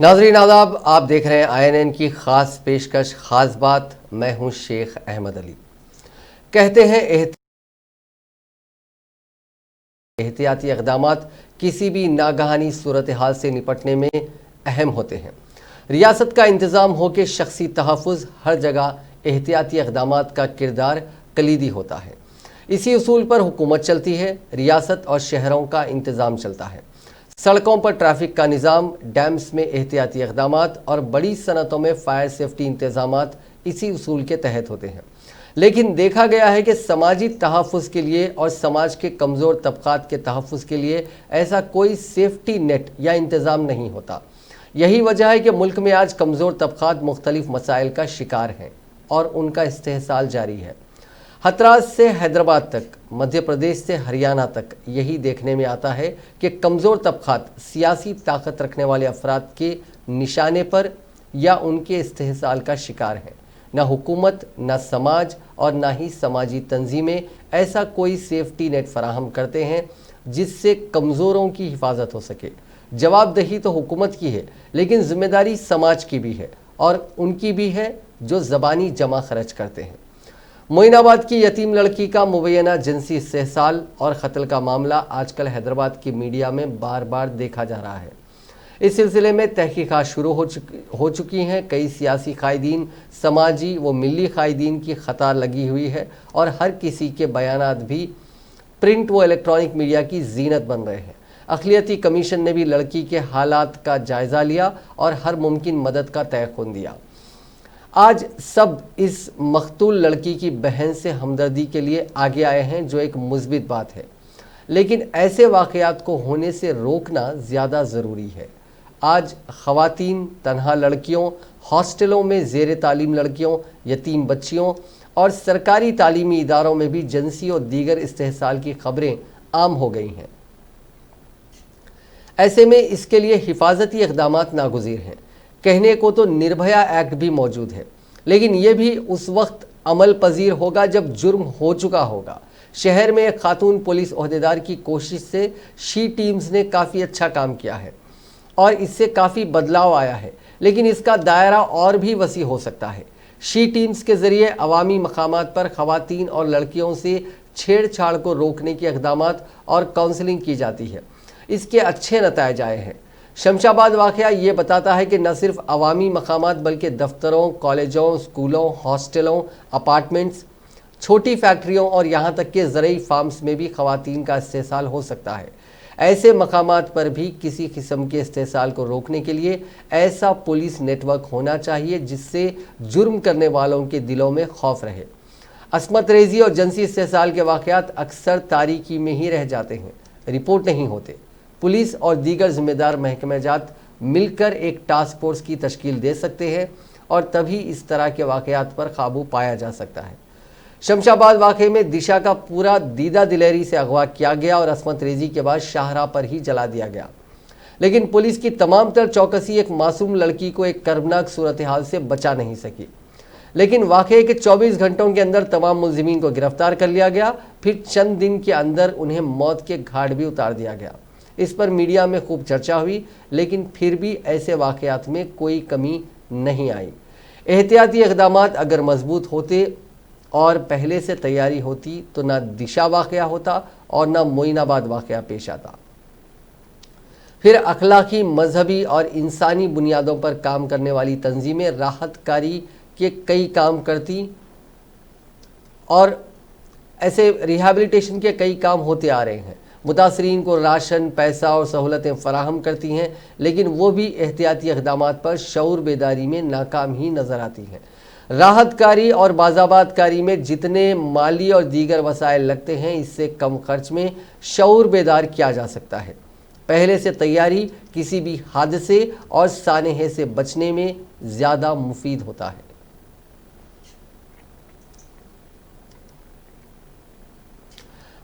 नाज़रीन आदाब, आप देख रहे हैं INN की ख़ास पेशकश ख़ास बात। मैं हूं शेख अहमद अली। कहते हैं एहतियाती इक़दामात किसी भी नागहानी सूरत हाल से निपटने में अहम होते हैं। रियासत का इंतज़ाम हो के शख्सी तहफ़्फ़ुज़ हर जगह एहतियाती इक़दामात का किरदार कलीदी होता है। इसी उसूल पर हुकूमत चलती है, रियासत और शहरों का इंतज़ाम चलता है। सड़कों पर ट्रैफिक का निज़ाम, डैम्स में एहतियाती इक़दामात और बड़ी सनतों में फायर सेफ्टी इंतज़ामात इसी उसूल के तहत होते हैं। लेकिन देखा गया है कि समाजी तहफ़्फ़ुज़ के लिए और समाज के कमज़ोर तबक़ात के तहफ़्फ़ुज़ के लिए ऐसा कोई सेफ्टी नेट या इंतज़ाम नहीं होता। यही वजह है कि मुल्क में आज कमज़ोर तबक़ात मुख्तलिफ़ मसाइल का शिकार हैं और उनका इस्तेहसाल जारी है। हथरास से हैदराबाद तक, मध्य प्रदेश से हरियाणा तक यही देखने में आता है कि कमज़ोर तबक़ात सियासी ताकत रखने वाले अफराद के निशाने पर या उनके इस्तेहसाल का शिकार हैं। न हुकूमत, न समाज और न ही समाजी तंजीमें ऐसा कोई सेफ्टी नेट फराहम करते हैं जिससे कमज़ोरों की हिफाजत हो सके। जवाबदेही तो हुकूमत की है, लेकिन ज़िम्मेदारी समाज की भी है और उनकी भी है जो ज़बानी जमा खर्च करते हैं। मोइनाबाद की यतीम लड़की का मुबैना जिनसी इस्तेहसाल और कत्ल का मामला आजकल हैदराबाद की मीडिया में बार बार देखा जा रहा है। इस सिलसिले में तहकीकात शुरू हो चुकी हैं। कई सियासी कायदीन, समाजी व मिली कायदीन की कतार लगी हुई है और हर किसी के बयानात भी प्रिंट व इलेक्ट्रॉनिक मीडिया की जीनत बन रहे हैं। अक़लियती कमीशन ने भी लड़की के हालात का जायज़ा लिया और हर मुमकिन मदद का तयक़ुन दिया। आज सब इस मकतूल लड़की की बहन से हमदर्दी के लिए आगे आए हैं, जो एक मुस्बित बात है, लेकिन ऐसे वाक़यात को होने से रोकना ज़्यादा ज़रूरी है। आज ख़वातीन, तन्हा लड़कियों, हॉस्टलों में ज़ेर तालीम लड़कियों, यतीम बच्चियों और सरकारी तालीमी इदारों में भी जिनसी और दीगर इस्तेहसाल की खबरें आम हो गई हैं। ऐसे में इसके लिए हिफाजती इक़दामात नागुज़ीर हैं। कहने को तो निर्भया एक्ट भी मौजूद है, लेकिन यह भी उस वक्त अमल पजीर होगा जब जुर्म हो चुका होगा। शहर में एक खातून पुलिस ओहदेदार की कोशिश से शी टीम्स ने काफ़ी अच्छा काम किया है और इससे काफ़ी बदलाव आया है, लेकिन इसका दायरा और भी वसी हो सकता है। शी टीम्स के ज़रिए अवामी मकामात पर ख़वातीन और लड़कियों से छेड़छाड़ को रोकने के इक़दामात और काउंसलिंग की जाती है। इसके अच्छे नताइज आए हैं। शमशाबाद वाक़या ये बताता है कि न सिर्फ अवामी मकामात बल्कि दफ्तरों, कॉलेजों, स्कूलों, हॉस्टलों, अपार्टमेंट्स, छोटी फैक्ट्रियों और यहाँ तक कि ज़रई फार्म्स में भी ख़वातीन का इस्तेहसाल हो सकता है। ऐसे मकामात पर भी किसी किस्म के इस्तेहसाल को रोकने के लिए ऐसा पुलिस नेटवर्क होना चाहिए जिससे जुर्म करने वालों के दिलों में खौफ रहे। अस्मत रेज़ी और जिनसी इस्तेहसाल के वाक़यात अक्सर तारीकी में ही रह जाते हैं, रिपोर्ट नहीं होते। पुलिस और दीगर ज़िम्मेदार महकमेजात मिलकर एक टास्क फोर्स की तश्कील दे सकते हैं और तभी इस तरह के वाक़यात पर काबू पाया जा सकता है। शमशाबाद वाक़े में दिशा का पूरा दीदा दिलेरी से अगवा किया गया और अस्मत रेज़ी के बाद शाहराह पर ही जला दिया गया, लेकिन पुलिस की तमाम तर चौकसी एक मासूम लड़की को एक कर्बनाक सूरत हाल से बचा नहीं सकी। लेकिन वाक़े के 24 घंटों के अंदर तमाम मुलजिमीन को गिरफ्तार कर लिया गया, फिर चंद दिन के अंदर उन्हें मौत के घाट भी उतार दिया गया। इस पर मीडिया में खूब चर्चा हुई, लेकिन फिर भी ऐसे वाक़यात में कोई कमी नहीं आई। एहतियाती इक़दामात अगर मजबूत होते और पहले से तैयारी होती तो ना दिशा वाक़या होता और ना मोइनाबाद वाक़या पेश आता। फिर अखलाकी, मजहबी और इंसानी बुनियादों पर काम करने वाली तंजीमें राहतकारी के कई काम करती और ऐसे रिहैबिलिटेशन के कई काम होते आ रहे हैं। मुतासरीन को राशन, पैसा और सहूलतें फ़राहम करती हैं, लेकिन वो भी एहतियाती इक़दामात पर शऊर बेदारी में नाकाम ही नज़र आती हैं। राहतकारी और बाज़ाबातकारी में जितने माली और दीगर वसाइल लगते हैं, इससे कम खर्च में शऊर बेदार किया जा सकता है। पहले से तैयारी किसी भी हादसे और सानहे से बचने में ज़्यादा मुफीद होता है।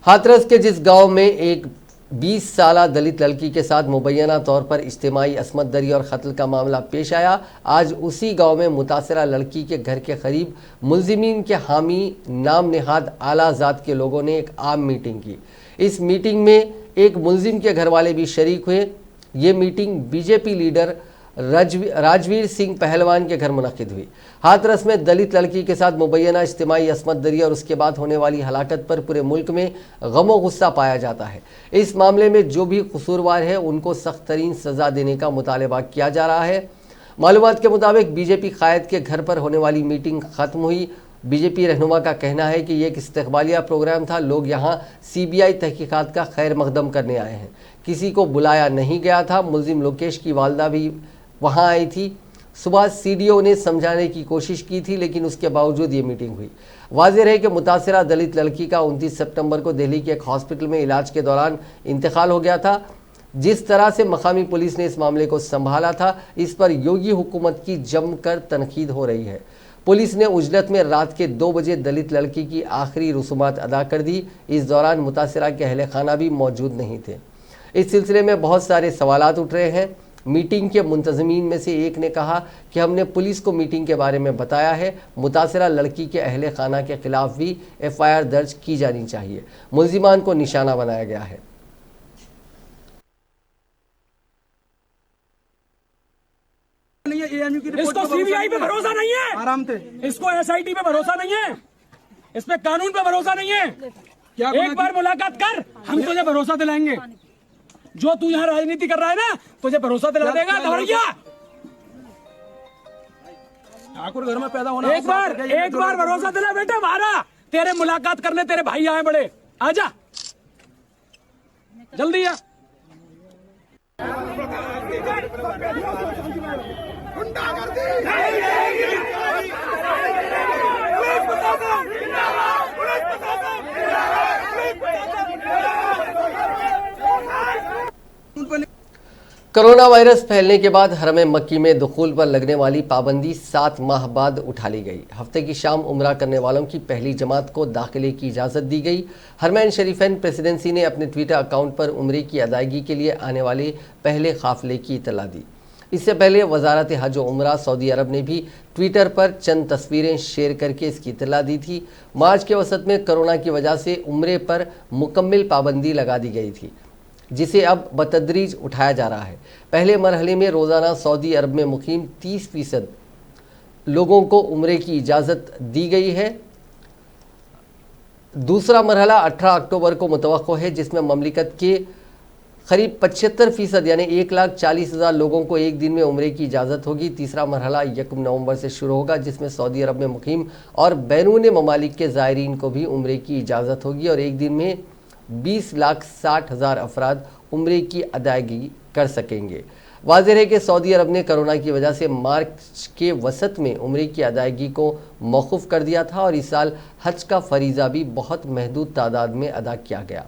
हाथरस के जिस गांव में एक 20 साला दलित लड़की के साथ मुबैना तौर पर इज्तिमाई असमत दरी और कत्ल का मामला पेश आया, आज उसी गांव में मुतासरा लड़की के घर के करीब मुलजिमीन के हामी नाम नेहाद आला ज़ात के लोगों ने एक आम मीटिंग की। इस मीटिंग में एक मुलजिम के घर वाले भी शरीक हुए। ये meeting BJP leader Rajveer Singh पहलवान के घर मुनक्किद हुई। हाथरस में दलित लड़की के साथ मुबैना इज्तिमाई असमत दरी और उसके बाद होने वाली हलाकत पर पूरे मुल्क में गमो गुस्सा पाया जाता है। इस मामले में जो भी कसूरवार है उनको सख्त तरीन सजा देने का मुतालबा किया जा रहा है। मालूमात के मुताबिक बीजेपी कायद के घर पर होने वाली मीटिंग खत्म हुई। बीजेपी रहनुमा का कहना है कि यह एक इस्तकबालिया प्रोग्राम था। लोग यहाँ सीबीआई तहकीकात का खैर मकदम करने आए हैं, किसी को बुलाया नहीं गया था। मुलजिम लोकेश की वालदा भी वहाँ आई थी। सुबह सीडीओ ने समझाने की कोशिश की थी, लेकिन उसके बावजूद ये मीटिंग हुई। वाज़ेह है कि मुतासिरा दलित लड़की का 29 सितंबर को दिल्ली के एक हॉस्पिटल में इलाज के दौरान इंतकाल हो गया था। जिस तरह से मकामी पुलिस ने इस मामले को संभाला था, इस पर योगी हुकूमत की जमकर तनकीद हो रही है। पुलिस ने उजलत में रात के 2 बजे दलित लड़की की आखिरी रसूमात अदा कर दी। इस दौरान मुतासिरा के अहले खाना भी मौजूद नहीं थे। इस सिलसिले में बहुत सारे सवालात उठ रहे हैं। मीटिंग के मुंतज़मीन में से एक ने कहा कि हमने पुलिस को मीटिंग के बारे में बताया है। मुतासिरा लड़की के अहले खाना के खिलाफ भी FIR दर्ज की जानी चाहिए। मुल्जिमान को निशाना बनाया गया है। इसको सीबीआई पे भरोसा नहीं है, आराम से। इसको SIT पे भरोसा नहीं है, इस पे कानून पे भरोसा नहीं है। क्या एक बार मुलाकात कर, हम तुझे भरोसा दिलाएंगे। जो तू यहाँ राजनीति कर रहा है ना, तुझे भरोसा दिला देगा दौड़िया। ठाकुर घर में पैदा होना, एक बार भरोसा दिला बेटा हमारा। तेरे मुलाकात करने तेरे भाई आए बड़े, आजा जल्दी आ। कोरोना वायरस फैलने के बाद हरम मक्की में दुखूल पर लगने वाली पाबंदी 7 माह बाद उठा ली गई। हफ्ते की शाम उम्रा करने वालों की पहली जमात को दाखिले की इजाज़त दी गई। हरमैन शरीफैन प्रेसिडेंसी ने अपने ट्विटर अकाउंट पर उम्रे की अदायगी के लिए आने वाले पहले काफिले की इतला दी। इससे पहले वजारत हज व उम्रा सऊदी अरब ने भी ट्विटर पर चंद तस्वीरें शेयर करके इसकी इतला दी थी। मार्च के वसत में कोरोना की वजह से उम्रे पर मुकम्मल पाबंदी लगा दी गई थी, जिसे अब बतदरीज उठाया जा रहा है। पहले मरहले में रोज़ाना सऊदी अरब में मुकीम 30% लोगों को उम्रे की इजाज़त दी गई है। दूसरा मरहला 18 अक्टूबर को मुतवक्को है, जिसमें ममलिकत के करीब 75% यानी 1,40,000 लोगों को एक दिन में उम्रे की इजाज़त होगी। तीसरा मरहला 1 नवंबर से शुरू होगा, जिसमें सऊदी अरब में मुकीम और बैरून ममालिक के ज़ायरीन को भी उम्रे की इजाज़त होगी और एक दिन में 20,60,000 अफराद उम्रे की अदायगी कर सकेंगे। वाज़ेह है कि सऊदी अरब ने कोरोना की वजह से मार्च के वसत में उम्रे की अदायगी को मौकूफ़ कर दिया था और इस साल हज का फरीज़ा भी बहुत महदूद तादाद में अदा किया गया।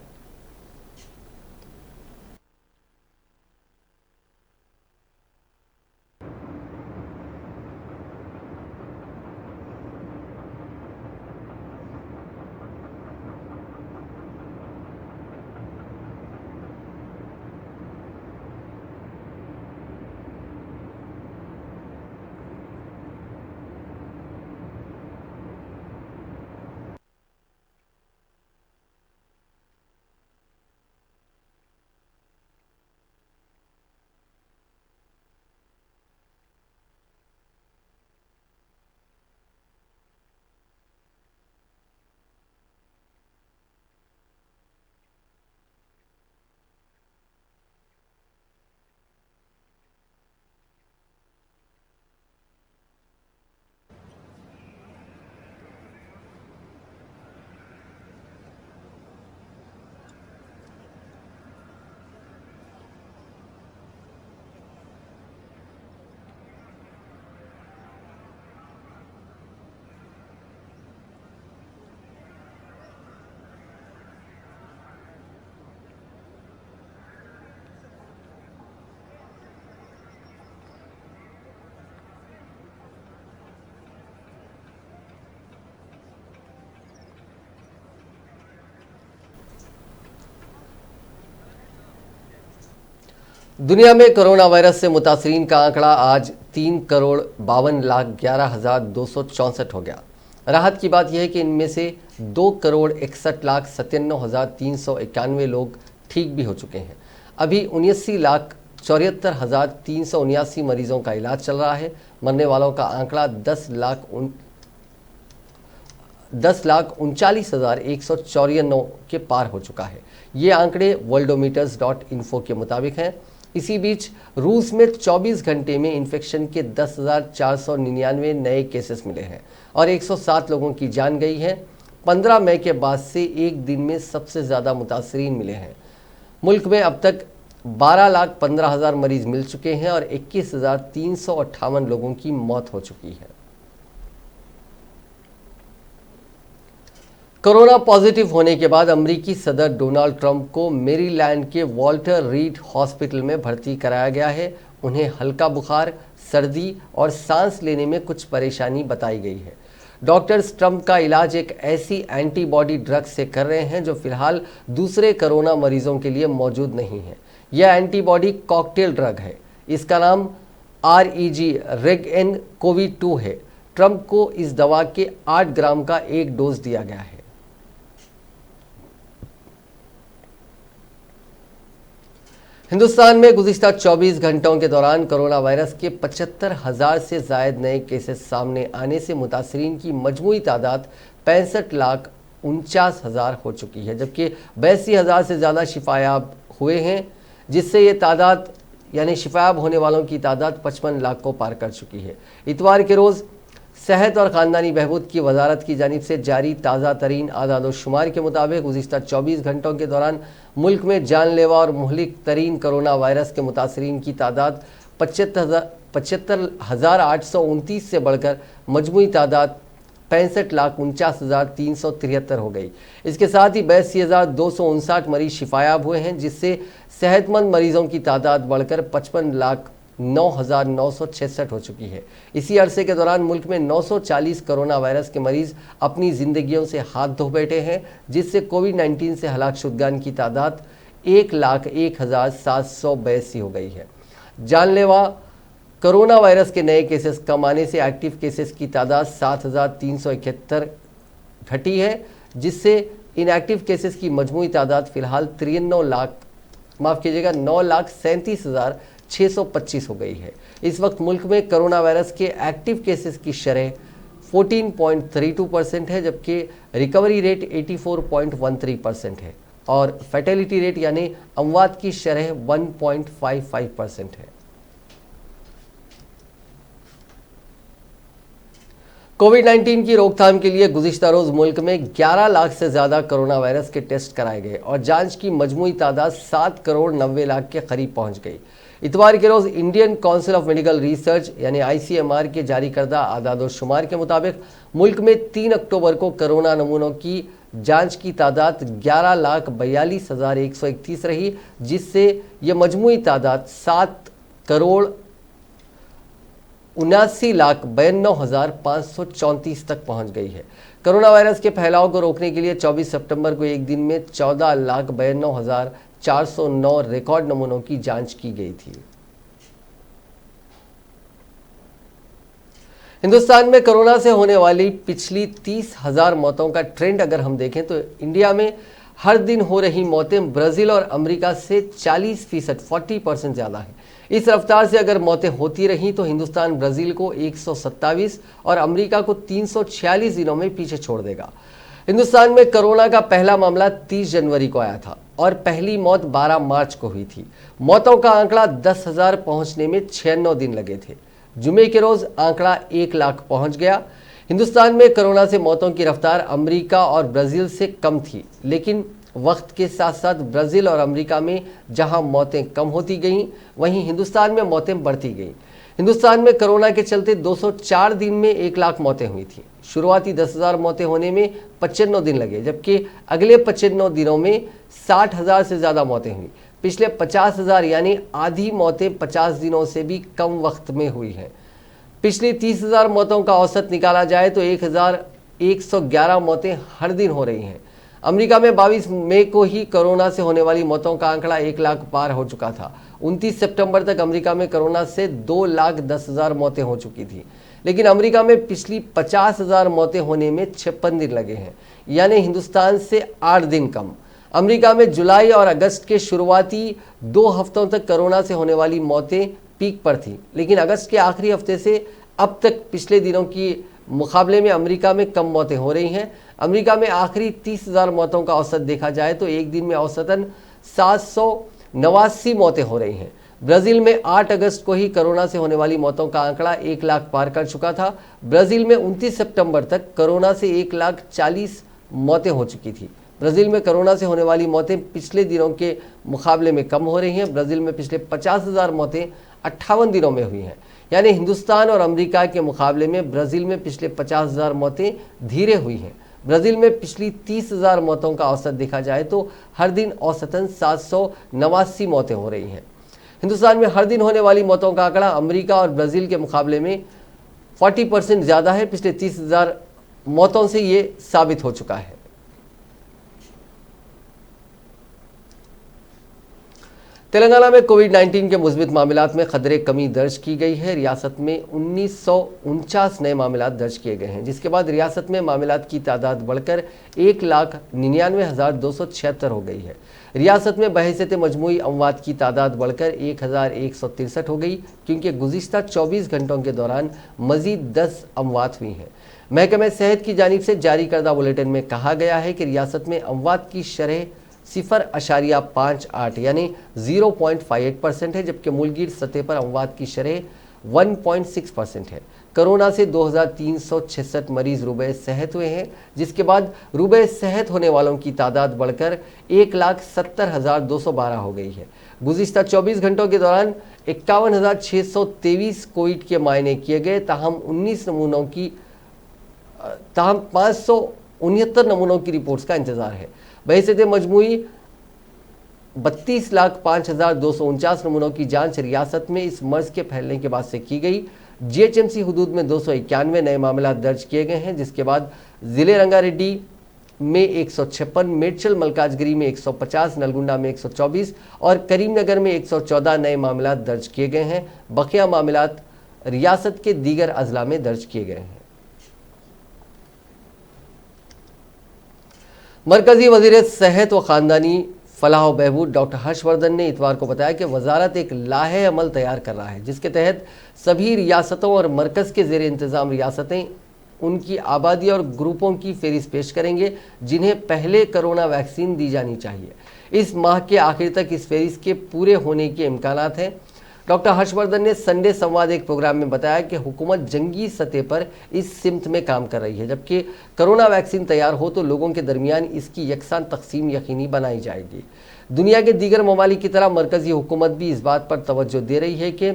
दुनिया में कोरोना वायरस से मुतासरीन का आंकड़ा आज 3,52,11,264 हो गया। राहत की बात यह है कि इनमें से 2,61,97,391 लोग ठीक भी हो चुके हैं। अभी 79 लाख 74,379 मरीजों का इलाज चल रहा है। मरने वालों का आंकड़ा 10,39,194 के पार हो चुका है। ये आंकड़े worldometers.info के मुताबिक हैं। इसी बीच रूस में 24 घंटे में इन्फेक्शन के 10,499 नए केसेस मिले हैं और 107 लोगों की जान गई है। 15 मई के बाद से एक दिन में सबसे ज़्यादा मुतासरीन मिले हैं। मुल्क में अब तक 12,15,000 मरीज मिल चुके हैं और 21,358 लोगों की मौत हो चुकी है। कोरोना पॉजिटिव होने के बाद अमेरिकी सदर डोनाल्ड ट्रंप को मैरीलैंड के वॉल्टर रीड हॉस्पिटल में भर्ती कराया गया है। उन्हें हल्का बुखार, सर्दी और सांस लेने में कुछ परेशानी बताई गई है। डॉक्टर्स ट्रंप का इलाज एक ऐसी एंटीबॉडी ड्रग से कर रहे हैं जो फिलहाल दूसरे कोरोना मरीजों के लिए मौजूद नहीं है। यह एंटीबॉडी कॉकटेल ड्रग है। इसका नाम REG-N-CoV-2 है। ट्रंप को इस दवा के 8 ग्राम का एक डोज दिया गया है। हिंदुस्तान में गुज़िश्ता 24 घंटों के दौरान कोरोना वायरस के 75,000 से ज़ायद नए केसेस सामने आने से मुतासरीन की मजमूई तादाद 65,49,000 हो चुकी है, जबकि 82,000 से ज़्यादा शिफायाब हुए हैं, जिससे ये तादाद यानी शिफायाब होने वालों की तादाद 55 लाख को पार कर चुकी है। इतवार के रोज़ सेहत और ख़ानदानी बहबूद की वजारत की जानिब से जारी ताज़ा तरीन आदाद शुमार के मुताबिक गुज़िश्ता 24 घंटों के दौरान मुल्क में जानलेवा और मुहलिक तरीन कोरोना वायरस के मुतासरीन की तादाद 75,829 से बढ़कर मजमूई तादाद 65,49,373 हो गई। इसके साथ ही 82,259 मरीज शिफायाब हुए हैं, जिससे सेहतमंद मरीजों की तादाद बढ़कर 55,09,966 हो चुकी है। इसी अरसे के दौरान मुल्क में 940 कोरोना वायरस के मरीज अपनी जिंदगियों से हाथ धो बैठे हैं, जिससे कोविड-19 से हलाक शुदगान की तादाद 1,01,782 हो गई है। जानलेवा कोरोना वायरस के नए केसेस कम आने से एक्टिव केसेस की तादाद 7,371 घटी है, जिससे इनएक्टिव केसेस की मजमूई तादाद फिलहाल 9,37,625 हो गई है। इस वक्त मुल्क में कोरोना वायरस के एक्टिव केसेस की शरह 14.32% है, जबकि रिकवरी रेट 84.13% है और फैटेलिटी रेट यानी अमवात की शरह 1.55% है। कोविड-19 की रोकथाम के लिए गुज़िश्ता रोज़ मुल्क में 11 लाख से ज़्यादा कोरोना वायरस के टेस्ट कराए गए और जांच की मजमूई तादाद 7,90,00,000 के करीब पहुंच गई। इतवार के रोज़ Indian council of medical research यानी ICMR के जारी करदा आदाद शुमार के मुताबिक मुल्क में 3 अक्टूबर को कोरोना नमूनों की जांच की तादाद 11,42,131 रही, जिससे यह मजमूई तादाद 7,79,92,534 तक पहुंच गई है। कोरोना वायरस के फैलाव को रोकने के लिए 24 सितंबर को एक दिन में 14,92,409 रिकॉर्ड नमूनों की जांच की गई थी। हिंदुस्तान में कोरोना से होने वाली पिछली 30,000 मौतों का ट्रेंड अगर हम देखें तो इंडिया में हर दिन हो रही मौतें ब्राज़ील और अमेरिका से 40% 40% ज़्यादा है। इस रफ्तार से अगर मौतें होती रहीं तो हिंदुस्तान ब्राज़ील को 127 और अमेरिका को 346 दिनों में पीछे छोड़ देगा। हिंदुस्तान में कोरोना का पहला मामला 30 जनवरी को आया था और पहली मौत 12 मार्च को हुई थी। मौतों का आंकड़ा 10,000 पहुंचने में 96 दिन लगे थे। जुमे के रोज़ आंकड़ा 1 लाख पहुंच गया। हिंदुस्तान में कोरोना से मौतों की रफ्तार अमेरिका और ब्राज़ील से कम थी, लेकिन वक्त के साथ साथ ब्राज़ील और अमेरिका में जहां मौतें कम होती गईं, वहीं हिंदुस्तान में मौतें बढ़ती गईं। हिंदुस्तान में कोरोना के चलते 204 दिन में 1 लाख मौतें हुई थी। शुरुआती 10,000 मौतें होने में 95 दिन लगे, जबकि अगले 95 दिनों में 60,000 से ज़्यादा मौतें हुई। पिछले 50,000 यानी आधी मौतें 50 दिनों से भी कम वक्त में हुई हैं। पिछली 30,000 मौतों का औसत निकाला जाए तो 1,111 मौतें हर दिन हो रही हैं। अमेरिका में 22 मई को ही कोरोना से होने वाली मौतों का आंकड़ा 1 लाख पार हो चुका था। 29 सितंबर तक अमेरिका में कोरोना से 2,10,000 मौतें हो चुकी थी, लेकिन अमेरिका में पिछली 50,000 मौतें होने में 56 दिन लगे हैं, यानी हिंदुस्तान से 8 दिन कम। अमेरिका में जुलाई और अगस्त के शुरुआती 2 हफ्तों तक कोरोना से होने वाली मौतें पीक पर थी, लेकिन अगस्त के आखिरी हफ्ते से अब तक पिछले दिनों की मुकाबले में अमेरिका में कम मौतें हो रही हैं। अमेरिका में आखिरी 30,000 मौतों का औसत देखा जाए तो एक दिन में औसतन 789 मौतें हो रही हैं। ब्राज़ील में 8 अगस्त को ही कोरोना से होने वाली मौतों का आंकड़ा 1 लाख पार कर चुका था। ब्राज़ील में 29 सितंबर तक कोरोना से 1,40,000 मौतें हो चुकी थी। ब्राज़ील में कोरोना से होने वाली मौतें पिछले दिनों के मुकाबले में कम हो रही हैं। ब्राज़ील में पिछले 50,000 मौतें 58 दिनों में हुई हैं, यानी हिंदुस्तान और अमेरिका के मुकाबले में ब्राज़ील में पिछले 50,000 मौतें धीरे हुई हैं। ब्राज़ील में पिछली 30,000 मौतों का औसत देखा जाए तो हर दिन औसतन 789 मौतें हो रही हैं। हिंदुस्तान में हर दिन होने वाली मौतों का आंकड़ा अमेरिका और ब्राज़ील के मुकाबले में 40% ज़्यादा है। पिछले 30,000 मौतों से ये साबित हो चुका है। तेलंगाना में कोविड-19 के मुस्बित मामलात में खतरे कमी दर्ज की गई है। रियासत में 1949 नए मामलात दर्ज किए गए हैं, जिसके बाद रियासत में मामलात की तादाद बढ़कर 1,99,276 हो गई है। रियासत में बहैसियत मजमूई अमवात की तादाद बढ़कर 1,163 हो गई, क्योंकि गुज़िश्ता 24 घंटों के दौरान मजीद 10 अमवात हुई हैं। महकमे सेहत की जानिब से जारी करदा बुलेटिन में कहा गया है कि रियासत में अमवात की शरह 0.58 यानी 0.58% है, जबकि मुल्कगीर सतह पर अमवात की शरह 1.6% है। कोरोना से 2,366 मरीज रुबे सेहत हुए हैं, जिसके बाद रुबे सेहत होने वालों की तादाद बढ़कर 1,70,212 हो गई है। गुज़िश्ता 24 घंटों के दौरान 51,623 कोविड के मायने किए गए, ताहम 569 नमूनों की रिपोर्ट्स का इंतजार है। बहैसियत मजमूई 32,05,249 नमूनों की जांच रियासत में इस मर्ज के फैलने के बाद से की गई। जीएचएमसी हुदूद में 291 नए मामला दर्ज किए गए हैं, जिसके बाद जिले रंगारेड्डी में 156, मेडचल मलकाजगिरी में 150, नलगुंडा में 124 और करीमनगर में 114 नए मामला दर्ज किए गए हैं। बकिया मामला रियासत के दीगर अजला में दर्ज किए गए हैं। मरकजी वज़ीर सेहत व ख़ानदानी फलाह व बहबूद डॉक्टर हर्षवर्धन ने इतवार को बताया कि वजारत एक लाहे अमल तैयार कर रहा है, जिसके तहत सभी रियासतों और मरकज़ के ज़ेर इंतज़ाम रियासतें उनकी आबादी और ग्रुपों की फहरिस्त पेश करेंगे जिन्हें पहले कोरोना वैक्सीन दी जानी चाहिए। इस माह के आखिर तक इस फहरिस्त के पूरे होने के इम्कानात हैं। डॉक्टर हर्षवर्धन ने संडे संवाद एक प्रोग्राम में बताया कि हुकूमत जंगी सतह पर इस सिमत में काम कर रही है, जबकि कोरोना वैक्सीन तैयार हो तो लोगों के दरमियान इसकी यकसान तकसीम यकीनी बनाई जाएगी। दुनिया के दीगर ममालिक की तरह मरकजी हुकूमत भी इस बात पर तवज्जो दे रही है कि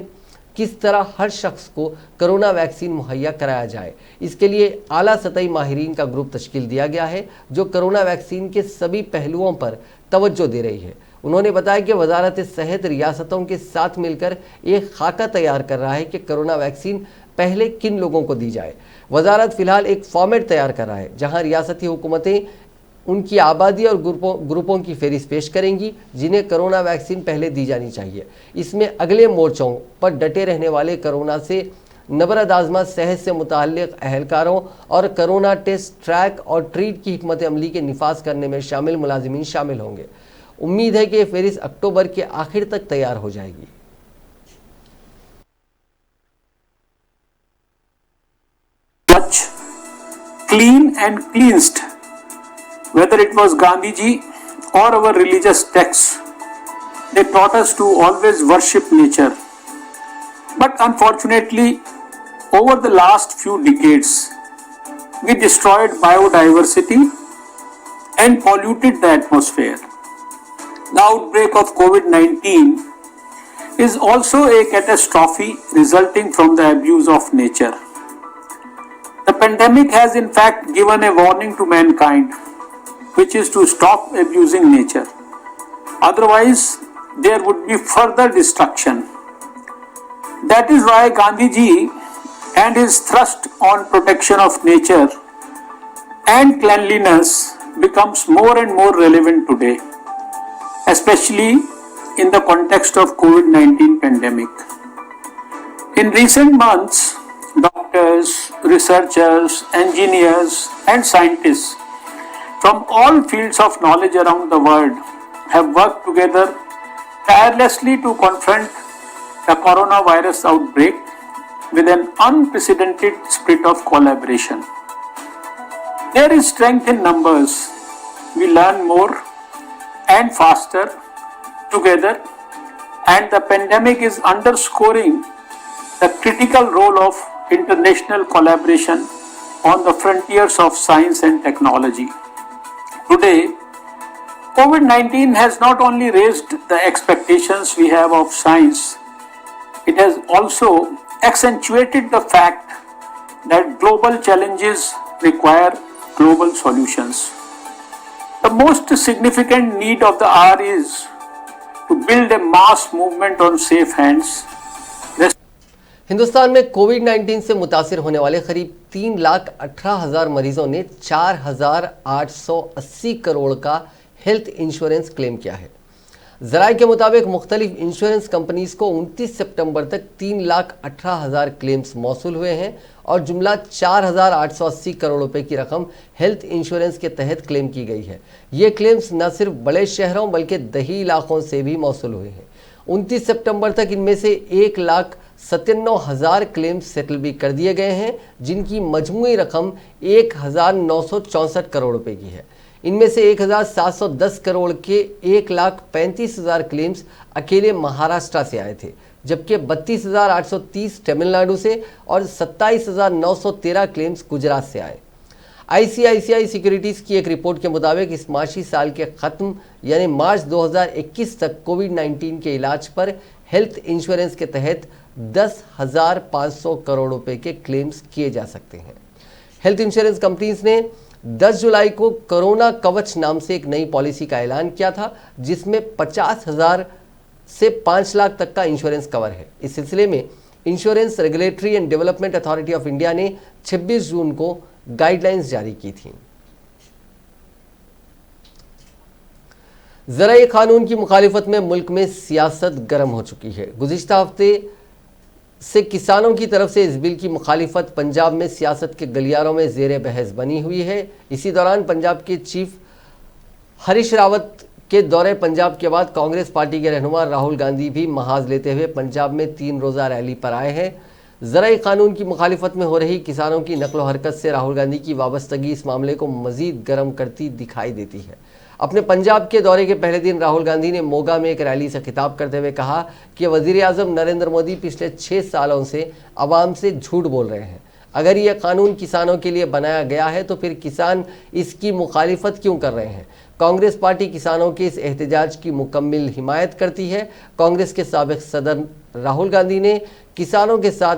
किस तरह हर शख्स को कोरोना वैक्सीन मुहैया कराया जाए। इसके लिए आला सतही माहिरीन का ग्रुप तश्कील दिया गया है, जो कोरोना वैक्सीन के सभी पहलुओं पर तवज्जो दे रही है। उन्होंने बताया कि वजारत सेहत रियासतों के साथ मिलकर एक खाका तैयार कर रहा है कि कोरोना वैक्सीन पहले किन लोगों को दी जाए। वजारत फ़िलहाल एक फॉर्मेट तैयार कर रहा है, जहां रियासती हुकूमतें उनकी आबादी और ग्रुपों की फहरिस्त पेश करेंगी जिन्हें कोरोना वैक्सीन पहले दी जानी चाहिए। इसमें अगले मोर्चों पर डटे रहने वाले कोरोना से नबरद आज़मा सेहत से मुताल्लिक़ अहलकारों और कोरोना टेस्ट, ट्रैक और ट्रीट की हिकमत अमली के निफाज करने में शामिल मुलाजिमीन शामिल होंगे। उम्मीद है कि ये फहरिस्त अक्टूबर के आखिर तक तैयार हो जाएगी। Much clean and cleansed, whether it was Gandhiji or our religious texts, they taught us to always worship nature. But unfortunately, over the last few decades, we destroyed biodiversity and polluted the atmosphere. The outbreak of COVID-19 is also a catastrophe resulting from the abuse of nature. The pandemic has in fact given a warning to mankind, which is to stop abusing nature. Otherwise, there would be further destruction. That is why Gandhiji and his thrust on protection of nature and cleanliness becomes more and more relevant today, especially in the context of COVID-19 pandemic. In recent months, doctors, researchers, engineers and scientists from all fields of knowledge around the world have worked together tirelessly to confront the coronavirus outbreak with an unprecedented spirit of collaboration. There is strength in numbers. We learn more and faster together, and the pandemic is underscoring the critical role of international collaboration on the frontiers of science and technology. Today, COVID-19 has not only raised the expectations we have of science, it has also accentuated the fact that global challenges require global solutions. The most significant need of the hour is to build a mass movement on safe hands. Hindustan में कोविड-19 से मुतासिर होने वाले करीब 3,18,000 मरीजों ने 4,880 करोड़ का health insurance claim किया है। जराये के मुताबिक मुख्तलिफ इंश्योरेंस कंपनीज को 29 सितंबर तक 3,18,000 क्लेम्स मौसूल हुए हैं और जुमला 4,880 करोड़ रुपए की रकम हेल्थ इंश्योरेंस के तहत क्लेम की गई है। ये क्लेम्स न सिर्फ बड़े शहरों बल्कि दही इलाकों से भी मौसूल हुए हैं। 29 सितंबर तक इनमें से 1,97,000 क्लेम्स सेटल भी कर दिए गए हैं, जिनकी मजमूई रकम 1,964 करोड़ रुपए की है। इनमें से 1,710 करोड़ के 1,35,000 क्लेम्स अकेले महाराष्ट्र से आए थे, जबकि 32,830 तमिलनाडु से और 27,913 क्लेम्स गुजरात से आए। ICICI सिक्योरिटीज की एक रिपोर्ट के मुताबिक इस माशी साल के खत्म यानी मार्च 2021 तक कोविड-19 के इलाज पर हेल्थ इंश्योरेंस के तहत 10,500 करोड़ रुपए के क्लेम्स किए जा सकते हैं। हेल्थ इंश्योरेंस कंपनीज ने 10 जुलाई को कोरोना कवच नाम से एक नई पॉलिसी का ऐलान किया था, जिसमें 50,000 से 5 लाख तक का इंश्योरेंस कवर है। इस सिलसिले में insurance regulatory and development authority of India ने 26 जून को गाइडलाइंस जारी की थी। ज़राए कानून की मुखालिफत में मुल्क में सियासत गर्म हो चुकी है। गुज़िश्ता हफ्ते से किसानों की तरफ से इस बिल की मुखालिफत पंजाब में सियासत के गलियारों में ज़ेर बहस बनी हुई है। इसी दौरान पंजाब के चीफ हरीश रावत के दौरे पंजाब के बाद कांग्रेस पार्टी के रहनुमा राहुल गांधी भी महाज लेते हुए पंजाब में 3 रोज़ा रैली पर आए हैं। ज़राए कानून की मुखालिफत में हो रही किसानों की नकलो हरकत से राहुल गांधी की वाबस्तगी इस मामले को मज़ीद गर्म करती दिखाई देती है। अपने पंजाब के दौरे के पहले दिन राहुल गांधी ने मोगा में एक रैली से खिताब करते हुए कहा कि वज़ीर आज़म नरेंद्र मोदी पिछले 6 सालों से आवाम से झूठ बोल रहे हैं। अगर ये कानून किसानों के लिए बनाया गया है तो फिर किसान इसकी मुखालिफत क्यों कर रहे हैं? कांग्रेस पार्टी किसानों के इस एहतजाज की मुकम्मल हिमायत करती है। कांग्रेस के साबिक सदर राहुल गांधी ने किसानों के साथ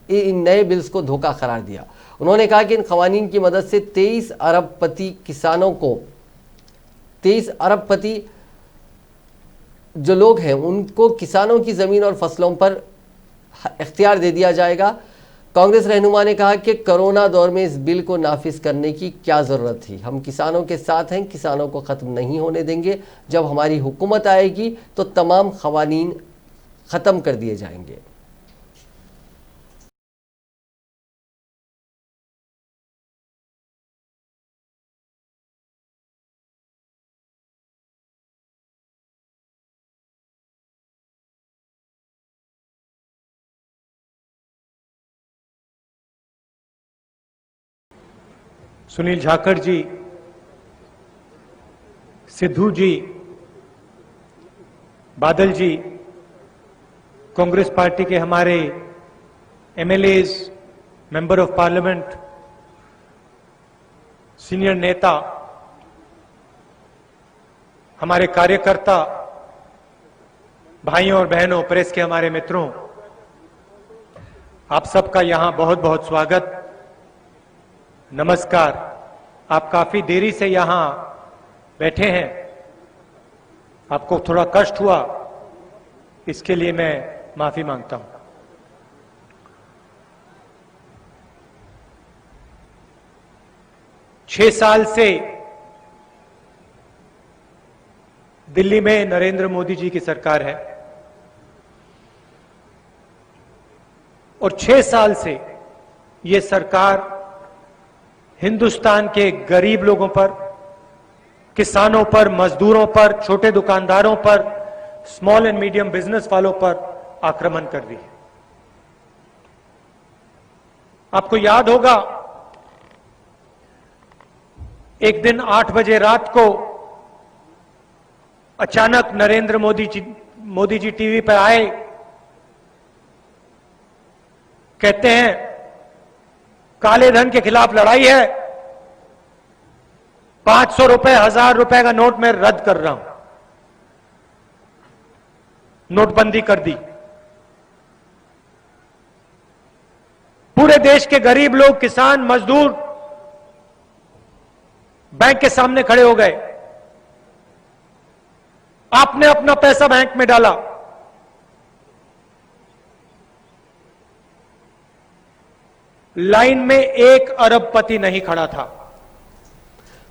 इन नए बिल्स को धोखा करार दिया। उन्होंने कहा कि इन खवानीन की मदद से 23 अरबपति किसानों को 23 अरबपति जो लोग हैं उनको किसानों की ज़मीन और फसलों पर इख्तियार दे दिया जाएगा। कांग्रेस रहनुमा ने कहा कि कोरोना दौर में इस बिल को नाफिज करने की क्या ज़रूरत थी। हम किसानों के साथ हैं, किसानों को ख़त्म नहीं होने देंगे। जब हमारी हुकूमत आएगी तो तमाम खवानीन ख़त्म कर दिए जाएंगे। सुनील झाकड़ जी, सिद्धू जी, बादल जी, कांग्रेस पार्टी के हमारे MLAs, member of parliament, senior नेता, हमारे कार्यकर्ता, भाइयों और बहनों, प्रेस के हमारे मित्रों, आप सबका यहां बहुत बहुत स्वागत, नमस्कार। आप काफी देरी से यहां बैठे हैं, आपको थोड़ा कष्ट हुआ, इसके लिए मैं माफी मांगता हूं। छह साल से दिल्ली में नरेंद्र मोदी जी की सरकार है और 6 साल से ये सरकार हिंदुस्तान के गरीब लोगों पर, किसानों पर, मजदूरों पर, छोटे दुकानदारों पर, स्मॉल एंड मीडियम बिजनेस वालों पर आक्रमण कर दी है। आपको याद होगा एक दिन 8 बजे रात को अचानक नरेंद्र मोदी जी टीवी पर आए, कहते हैं काले धन के खिलाफ लड़ाई है, 500 रुपए, 1000 रुपए का नोट मैं रद्द कर रहा हूं, नोटबंदी कर दी। पूरे देश के गरीब लोग, किसान, मजदूर बैंक के सामने खड़े हो गए। आपने अपना पैसा बैंक में डाला, लाइन में 1 अरबपति नहीं खड़ा था।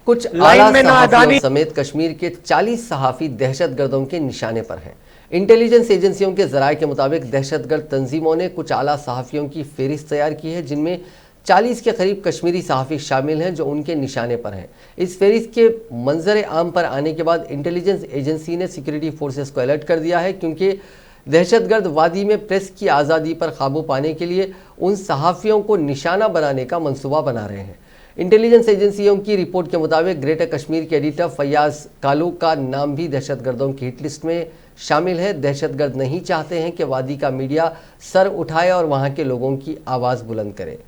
कुछ लाइन में ना सहाफियों अदानी समेत कश्मीर के 40 सहाफी दहशतगर्दों के निशाने पर हैं। इंटेलिजेंस एजेंसियों के जराये के मुताबिक दहशतगर्द तंजीमों ने कुछ आला सहाफियों की फेहरिस्त तैयार की है, जिनमें 40 के करीब कश्मीरी सहाफी शामिल हैं जो उनके निशाने पर हैं। इस फेहरिस्त के मंजर आम पर आने के बाद इंटेलिजेंस एजेंसी ने सिक्योरिटी फोर्सेस को अलर्ट कर दिया है, क्योंकि दहशतगर्द वादी में प्रेस की आज़ादी पर काबू पाने के लिए उन सहाफ़ियों को निशाना बनाने का मंसूबा बना रहे हैं। इंटेलिजेंस एजेंसियों की रिपोर्ट के मुताबिक ग्रेटर कश्मीर के एडिटर फैयाज कालू का नाम भी दहशतगर्दों की हिट लिस्ट में शामिल है। दहशतगर्द नहीं चाहते हैं कि वादी का मीडिया सर उठाए और वहां के लोगों की आवाज़ बुलंद करे।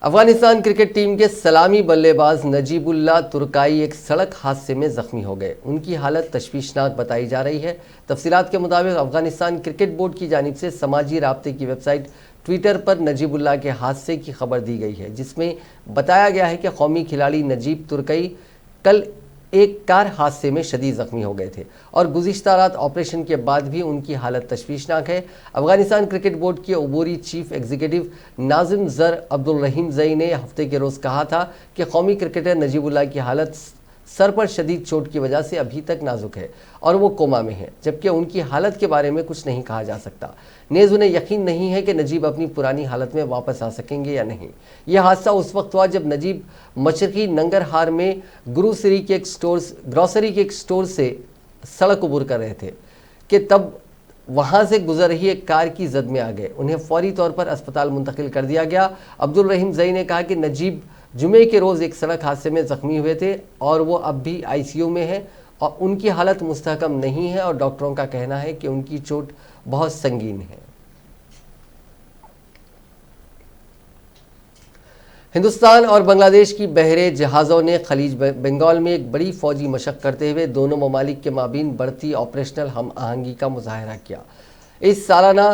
अफगानिस्तान क्रिकेट टीम के सलामी बल्लेबाज नजीबुल्लाह तुर्काई एक सड़क हादसे में जख्मी हो गए। उनकी हालत तशवीशनाक बताई जा रही है। तफसीलात के मुताबिक अफगानिस्तान क्रिकेट बोर्ड की जानिब से समाजी राब्ते की वेबसाइट ट्विटर पर नजीबुल्लाह के हादसे की खबर दी गई है, जिसमें बताया गया है कि कौमी खिलाड़ी नजीब तुर्कई कल एक कार हादसे में शदीद जख्मी हो गए थे और गुज़िश्ता रात ऑपरेशन के बाद भी उनकी हालत तशवीशनाक है। अफगानिस्तान क्रिकेट बोर्ड के अबूरी चीफ एग्जीक्यूटिव नाजिम जर अब्दुल रहीम जई ने हफ्ते के रोज़ कहा था कि कौमी क्रिकेटर नजीबुल्लाह की हालत सर पर शदीद चोट की वजह से अभी तक नाजुक है और वो कोमा में है, जबकि उनकी हालत के बारे में कुछ नहीं कहा जा सकता। नेज़ उन्हें यकीन नहीं है कि नजीब अपनी पुरानी हालत में वापस आ सकेंगे या नहीं। यह हादसा उस वक्त हुआ जब नजीब मशरकी नंगरहार में ग्रोसरी के एक स्टोर से सड़क अबूर कर रहे थे कि तब वहाँ से गुजर रही एक कार की जद में आ गए। उन्हें फौरी तौर पर अस्पताल मुंतकिल कर दिया गया। अब्दुल रहीम जई ने कहा कि नजीब जुमे के रोज़ एक सड़क हादसे में ज़ख्मी हुए थे और वो अब भी ICU में हैं और उनकी हालत मुस्तहकम नहीं है और डॉक्टरों का कहना है कि उनकी चोट बहुत संगीन है। हिंदुस्तान और बांग्लादेश की बहरे जहाज़ों ने खलीज बंगाल में एक बड़ी फौजी मशक करते हुए दोनों ममालिक के माबीन बढ़ती ऑपरेशनल हम आहंगी का मुजाहरा किया। इस सालाना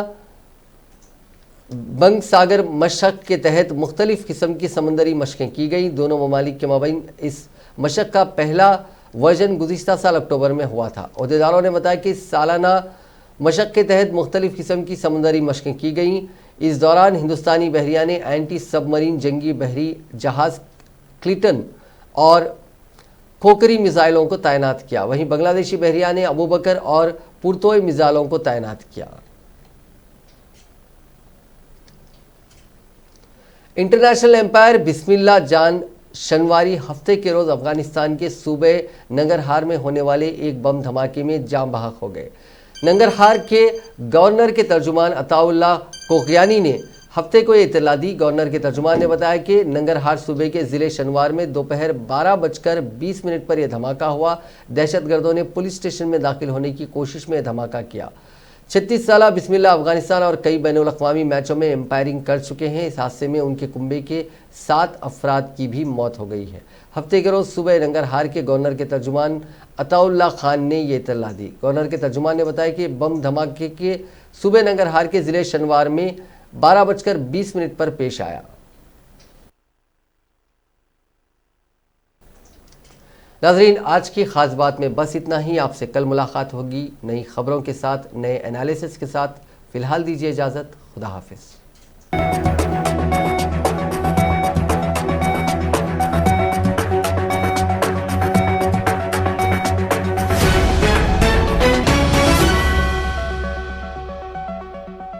बंग सागर मशक के तहत मुख्तलिफ किस्म की समंदरी मशकें की गई। दोनों ममालिक के माबीन इस मशक का पहला वर्जन गुज़िश्ता साल अक्टूबर में हुआ था। अहदेदारों ने बताया कि इस सालाना मशक के तहत मुख्तलिफ किस्म की समंदरी मशकें की गईं। इस दौरान हिंदुस्तानी बहरिया ने एंटी सबमरीन जंगी बहरी जहाज़ क्लिटन और खोकरी मिसाइलों को तैनात किया। वहीं बांग्लादेशी बहरिया ने अबू बकर और पुरतोय मिसाइलों को तैनात किया। इंटरनेशनल एम्पायर बिस्मिल्लाह जान शनिवारी हफ्ते के रोज़ अफगानिस्तान के सूबे नंगरहार में होने वाले एक बम धमाके में जाम बहक हो गए। नंगरहार के गवर्नर के तर्जुमान अताउल्लाह कोकयानी ने हफ्ते को ये इत्तला दी। गवर्नर के तर्जुमान ने बताया कि नंगरहार सूबे के ज़िले शनिवार में दोपहर 12:20 पर यह धमाका हुआ। दहशतगर्दों ने पुलिस स्टेशन में दाखिल होने की कोशिश में धमाका किया। 36 साला बिस्मिल्लाह अफगानिस्तान और कई बैनुल अक़वामी मैचों में एम्पायरिंग कर चुके हैं। इस हादसे में उनके कुंबे के 7 अफराद की भी मौत हो गई है। हफ्ते के रोज़ सुबह नंगरहार के गवर्नर के तर्जुमान अताउल्लाह खान ने ये इत्तला दी। गवर्नर के तर्जुमान ने बताया कि बम धमाके के सुबह नंगरहार के ज़िले शनिवार में 12:20 पर पेश आया। नाज़रीन, आज की खास बात में बस इतना ही। आपसे कल मुलाकात होगी नई खबरों के साथ, नए एनालिसिस के साथ। फिलहाल दीजिए इजाज़त। खुदा हाफिज़।